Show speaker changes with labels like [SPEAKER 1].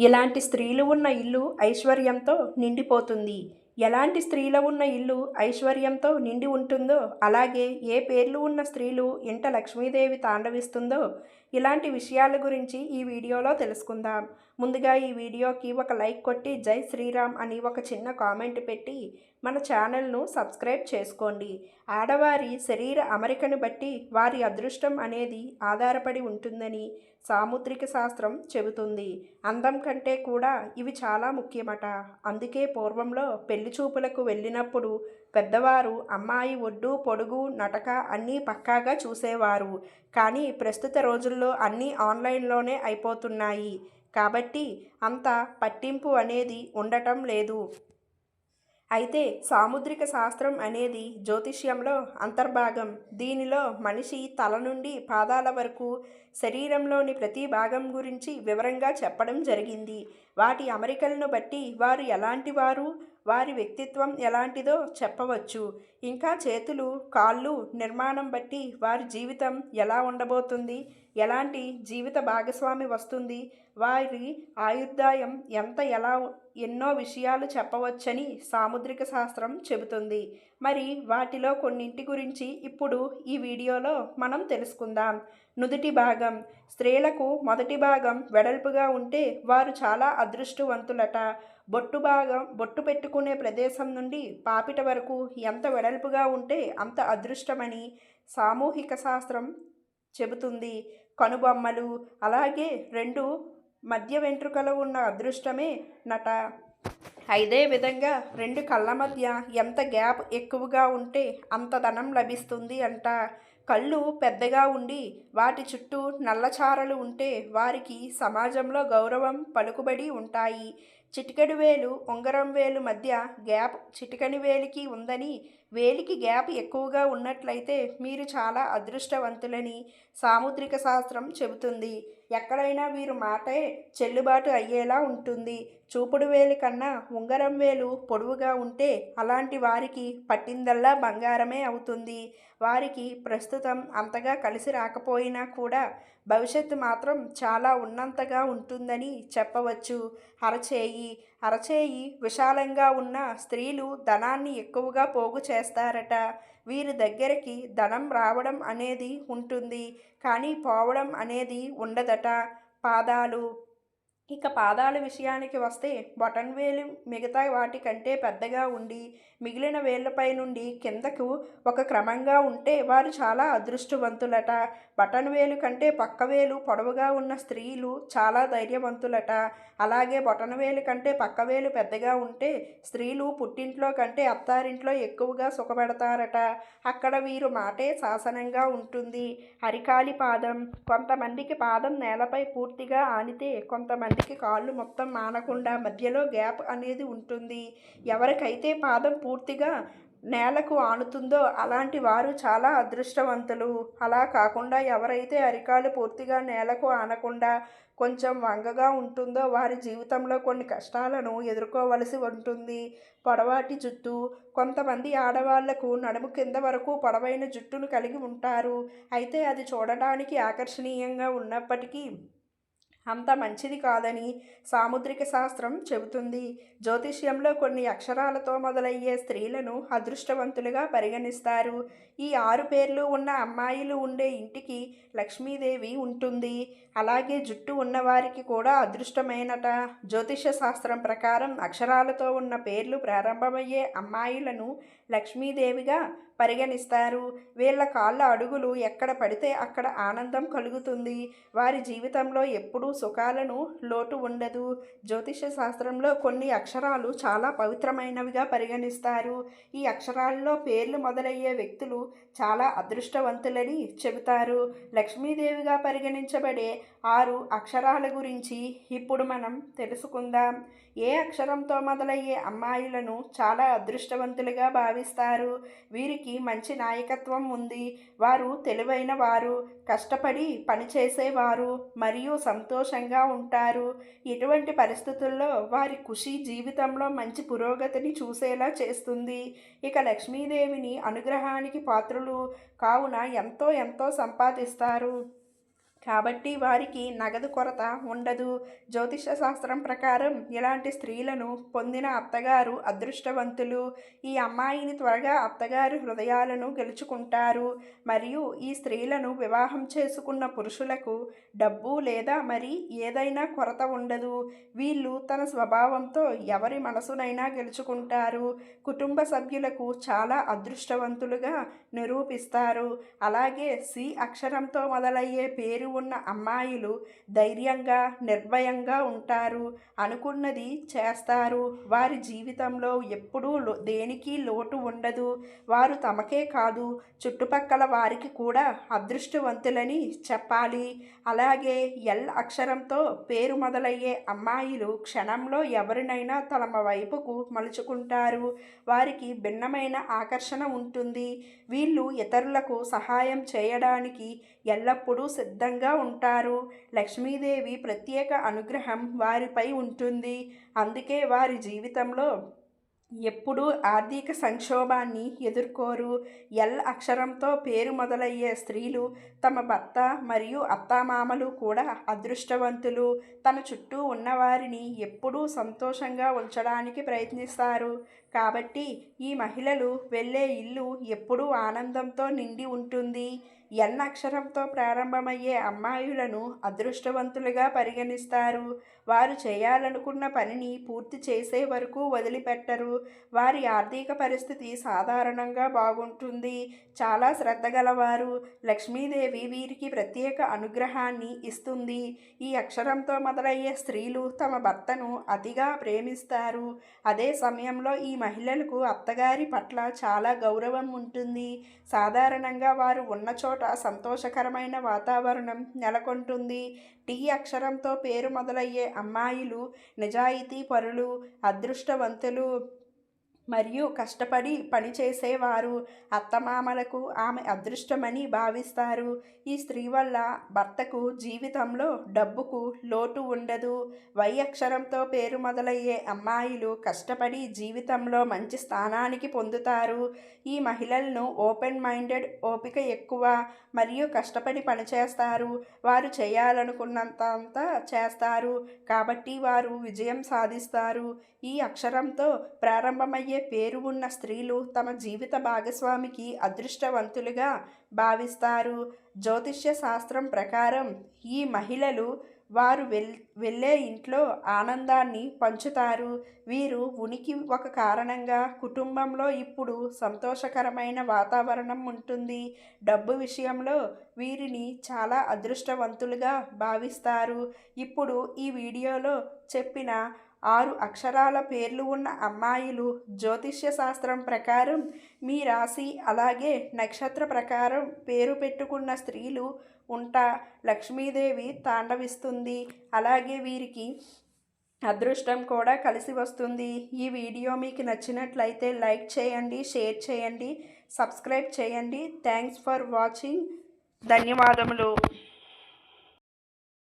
[SPEAKER 1] ఇలాంటి స్త్రీలు ఉన్న ఇల్లు ఐశ్వర్యంతో నిండిపోతుంది. ఎలాంటి స్త్రీల ఉన్న ఇల్లు ఐశ్వర్యంతో నిండి ఉంటుందో, అలాగే ఏ పేర్లు ఉన్న స్త్రీలు ఇంట లక్ష్మీదేవి తాండవిస్తుందో, ఇలాంటి విషయాల గురించి ఈ వీడియోలో తెలుసుకుందాం. ముందుగా ఈ వీడియోకి ఒక లైక్ కొట్టి జై శ్రీరామ్ అని ఒక చిన్న కామెంట్ పెట్టి మన ఛానల్ను సబ్స్క్రైబ్ చేసుకోండి. ఆడవారి శరీర అమరికను బట్టి వారి అదృష్టం అనేది ఆధారపడి ఉంటుందని సాముద్రిక శాస్త్రం చెబుతుంది. అందం కంటే కూడా ఇవి చాలా ముఖ్యమట. అందుకే పూర్వంలో పెళ్లి చూపులకు వెళ్ళినప్పుడు పెద్దవారు అమ్మాయి ఒడ్డు పొడుగు నటక అన్నీ పక్కాగా చూసేవారు. కానీ ప్రస్తుత రోజుల్లో అన్నీ ఆన్లైన్లోనే అయిపోతున్నాయి కాబట్టి అంత పట్టింపు అనేది ఉండటం లేదు. అయితే సాముద్రిక శాస్త్రం అనేది జ్యోతిష్యంలో అంతర్భాగం. దీనిలో మనిషి తల నుండి పాదాల వరకు శరీరంలోని ప్రతి భాగం గురించి వివరంగా చెప్పడం జరిగింది. వాటి అమరికలను బట్టి వారు ఎలాంటి వారు, వారి వ్యక్తిత్వం ఎలాంటిదో చెప్పవచ్చు. ఇంకా చేతులు కాళ్ళు నిర్మాణం బట్టి వారి జీవితం ఎలా ఉండబోతుంది, ఎలాంటి జీవిత భాగస్వామి వస్తుంది, వారి ఆయుర్దాయం ఎలా ఎన్నో విషయాలు చెప్పవచ్చని సాముద్రిక శాస్త్రం చెబుతుంది. మరి వాటిలో కొన్నింటి గురించి ఇప్పుడు ఈ వీడియోలో మనం తెలుసుకుందాం. నుదుటి భాగం. స్త్రీలకు మొదటి భాగం వెడల్పుగా ఉంటే వారు చాలా అదృష్టవంతులట. బొట్టు పెట్టుకునే ప్రదేశం నుండి పాపిట వరకు ఎంత వెడల్పుగా ఉంటే అంత అదృష్టమని సామూహిక శాస్త్రం చెబుతుంది. కనుబొమ్మలు అలాగే రెండు మధ్య వెంట్రుకలు ఉన్న అదృష్టమే నట. అదే విధంగా రెండు కళ్ళ మధ్య ఎంత గ్యాప్ ఎక్కువగా ఉంటే అంత ధనం లభిస్తుంది అంట. కళ్ళు పెద్దగా ఉండి వాటి చుట్టూ నల్లచారలు ఉంటే వారికి సమాజంలో గౌరవం పలుకుబడి ఉంటాయి. చిటికెడు వేలు ఉంగరం వేలు మధ్య గ్యాప్ చిటికని వేలికి ఉందని, వేలికి గ్యాప్ ఎక్కువగా ఉన్నట్లయితే మీరు చాలా అదృష్టవంతులని సాముద్రిక శాస్త్రం చెబుతుంది. ఎక్కడైనా వీరు మాటే చెల్లుబాటు అయ్యేలా ఉంటుంది. చూపుడు వేలి కన్నా ఉంగరం వేలు పొడవుగా ఉంటే అలాంటి వారికి పట్టిందల్లా బంగారమే అవుతుంది. వారికి ప్రస్తుతం అంతగా కలిసి రాకపోయినా కూడా భవిష్యత్తు మాత్రం చాలా ఉన్నంతగా ఉంటుందని చెప్పవచ్చు. అరచేయి విశాలంగా ఉన్న స్త్రీలు ధనాన్ని ఎక్కువగా పోగు చేస్తారట. వీరి దగ్గరికి ధనం రావడం అనేది ఉంటుంది, కానీ పోవడం అనేది ఉండదట. పాదాలు. ఇక పాదాల విషయానికి వస్తే బొటన్ వేలు మిగతా వాటి కంటే పెద్దగా ఉండి మిగిలిన వేళ్లపై నుండి కిందకు ఒక క్రమంగా ఉంటే వారు చాలా అదృష్టవంతులట. బటన్ వేలు కంటే పక్క వేలు పొడవుగా ఉన్న స్త్రీలు చాలా ధైర్యవంతులట. అలాగే బొటన వేలు కంటే పక్క వేలు పెద్దగా ఉంటే స్త్రీలు పుట్టింట్లో కంటే అత్తారింట్లో ఎక్కువగా సుఖపడతారట. అక్కడ వీరు మాటే శాసనంగా ఉంటుంది. అరికాలి పాదం. కొంతమందికి పాదం నేలపై పూర్తిగా ఆనితే కొంతమందికి కాళ్ళు మొత్తం ఆనకుండా మధ్యలో గ్యాప్ అనేది ఉంటుంది. ఎవరికైతే పాదం పూర్తిగా నేలకు ఆనుతుందో అలాంటి వారు చాలా అదృష్టవంతులు. అలా కాకుండా ఎవరైతే అరికాలు పూర్తిగా నేలకు ఆనకుండా కొంచెం వంగగా ఉంటుందో వారి జీవితంలో కొన్ని కష్టాలను ఎదుర్కోవలసి ఉంటుంది. పొడవాటి జుట్టు. కొంతమంది ఆడవాళ్లకు నడుము కింద వరకు పొడవైన జుట్టును కలిగి ఉంటారు. అయితే అది చూడడానికి ఆకర్షణీయంగా ఉన్నప్పటికీ అంత మంచిది కాదని సాముద్రిక శాస్త్రం చెబుతుంది. జ్యోతిష్యంలో కొన్ని అక్షరాలతో మొదలయ్యే స్త్రీలను అదృష్టవంతులుగా పరిగణిస్తారు. ఈ 6 పేర్లు ఉన్న అమ్మాయిలు ఉండే ఇంటికి లక్ష్మీదేవి ఉంటుంది. అలాగే జుట్టు ఉన్నవారికి కూడా అదృష్టమేనట. జ్యోతిష శాస్త్రం ప్రకారం అక్షరాలతో ఉన్న పేర్లు ప్రారంభమయ్యే అమ్మాయిలను లక్ష్మీదేవిగా పరిగణిస్తారు. వీళ్ళ కాళ్ళ అడుగులు ఎక్కడ పడితే అక్కడ ఆనందం కలుగుతుంది. వారి జీవితంలో ఎప్పుడూ సుఖాలను లోటు ఉండదు. జ్యోతిష శాస్త్రంలో కొన్ని అక్షరాలు చాలా పవిత్రమైనవిగా పరిగణిస్తారు. ఈ అక్షరాల్లో పేర్లు మొదలయ్యే వ్యక్తులు చాలా అదృష్టవంతులని చెబుతారు. లక్ష్మీదేవిగా పరిగణించబడే 6 అక్షరాల గురించి ఇప్పుడు మనం తెలుసుకుందాం. ఏ అక్షరంతో మొదలయ్యే అమ్మాయిలను చాలా అదృష్టవంతులుగా భావిస్తారు. వీరికి మంచి నాయకత్వం ఉంది. వారు తెలివైన వారు, కష్టపడి పనిచేసేవారు మరియు సంతోషంగా ఉంటారు. ఇటువంటి పరిస్థితుల్లో వారి కృషి జీవితంలో మంచి పురోగతిని చూసేలా చేస్తుంది. ఇక లక్ష్మీదేవిని అనుగ్రహానికి పాత్రులు కావున ఎంతో సంపాదిస్తారు. కాబట్టి వారికి నగదు కొరత ఉండదు. జ్యోతిష శాస్త్రం ప్రకారం ఇలాంటి స్త్రీలను పొందిన అత్తగారు అదృష్టవంతులు. ఈ అమ్మాయిని త్వరగా అత్తగారి హృదయాలను గెలుచుకుంటారు. మరియు ఈ స్త్రీలను వివాహం చేసుకున్న పురుషులకు డబ్బు లేదా మరి ఏదైనా కొరత ఉండదు. వీళ్ళు తన స్వభావంతో ఎవరి మనసునైనా గెలుచుకుంటారు. కుటుంబ సభ్యులకు చాలా అదృష్టవంతులుగా నిరూపిస్తారు. అలాగే సి అక్షరంతో మొదలయ్యే పేరు ఉన్న అమ్మాయిలు ధైర్యంగా నిర్భయంగా ఉంటారు. అనుకున్నది చేస్తారు. వారి జీవితంలో ఎప్పుడూ దేనికి లోటు ఉండదు. వారు తమకే కాదు చుట్టుపక్కల వారికి కూడా అదృష్టవంతులని చెప్పాలి. అలాగే ఎల్ అక్షరంతో పేరు మొదలయ్యే అమ్మాయిలు క్షణంలో ఎవరినైనా తమ వైపుకు మలుచుకుంటారు. వారికి భిన్నమైన ఆకర్షణ ఉంటుంది. వీళ్ళు ఇతరులకు సహాయం చేయడానికి ఎల్లప్పుడూ సిద్ధంగా ఉంటారు. లక్ష్మీదేవి ప్రత్యేక అనుగ్రహం వారిపై ఉంటుంది. అందుకే వారి జీవితంలో ఎప్పుడూ ఆర్థిక సంక్షోభాన్ని ఎదుర్కోరు. ఎల్ అక్షరంతో పేరు మొదలయ్యే స్త్రీలు తమ భర్త మరియు అత్తామామలు కూడా అదృష్టవంతులు. తన చుట్టూ ఉన్నవారిని ఎప్పుడూ సంతోషంగా ఉంచడానికి ప్రయత్నిస్తారు. కాబట్టి ఈ మహిళలు వెళ్ళే ఇల్లు ఎప్పుడూ ఆనందంతో నిండి ఉంటుంది. ఎన్ అక్షరంతో ప్రారంభమయ్యే అమ్మాయిలను అదృష్టవంతులుగా పరిగణిస్తారు. వారు చేయాలనుకున్న పనిని పూర్తి చేసే వరకు వదిలిపెట్టరు. వారి ఆర్థిక పరిస్థితి సాధారణంగా బాగుంటుంది. చాలా శ్రద్ధ గలవారు. లక్ష్మీదేవి వీరికి ప్రత్యేక అనుగ్రహాన్ని ఇస్తుంది. ఈ అక్షరంతో మొదలయ్యే స్త్రీలు తమ భర్తను అతిగా ప్రేమిస్తారు. అదే సమయంలో ఈ మహిళలకు అత్తగారి పట్ల చాలా గౌరవం ఉంటుంది. సాధారణంగా వారు ఉన్న చోట సంతోషకరమైన వాతావరణం నెలకొంటుంది. టీ అక్షరంతో పేరు మొదలయ్యే అమ్మాయిలు నిజాయితీ పరులు, అదృష్టవంతులు మరియు కష్టపడి పనిచేసేవారు. అత్తమామలకు ఆమె అదృష్టమని భావిస్తారు. ఈ స్త్రీ వల్ల భర్తకు జీవితంలో డబ్బుకు లోటు ఉండదు. వై అక్షరంతో పేరు మొదలయ్యే అమ్మాయిలు కష్టపడి జీవితంలో మంచి స్థానానికి పొందుతారు. ఈ మహిళలను ఓపెన్ మైండెడ్, ఓపిక ఎక్కువ మరియు కష్టపడి పనిచేస్తారు. వారు చేయాలనుకున్నంత చేస్తారు. కాబట్టి వారు విజయం సాధిస్తారు. ఈ అక్షరంతో ప్రారంభమయ్యే పేరు ఉన్న స్త్రీలు తమ జీవిత భాగస్వామికి అదృష్టవంతులుగా భావిస్తారు. జ్యోతిష్య శాస్త్రం ప్రకారం ఈ మహిళలు వారు వెళ్ళే ఇంట్లో ఆనందాన్ని పంచుతారు. వీరు ఉనికి ఒక కారణంగా కుటుంబంలో ఇప్పుడు సంతోషకరమైన వాతావరణం ఉంటుంది. డబ్బు విషయంలో వీరిని చాలా అదృష్టవంతులుగా భావిస్తారు. ఇప్పుడు ఈ వీడియోలో చెప్పిన 6 అక్షరాల పేర్లు ఉన్న అమ్మాయిలు జ్యోతిష్య శాస్త్రం ప్రకారం మీ రాశి అలాగే నక్షత్ర ప్రకారం పేరు పెట్టుకున్న స్త్రీలు ఉంటా లక్ష్మీదేవి తాండవిస్తుంది. అలాగే వీరికి అదృష్టం కూడా కలిసి వస్తుంది. ఈ వీడియో మీకు నచ్చినట్లయితే లైక్ చేయండి, షేర్ చేయండి, సబ్స్క్రైబ్ చేయండి. Thanks for watching. ధన్యవాదములు.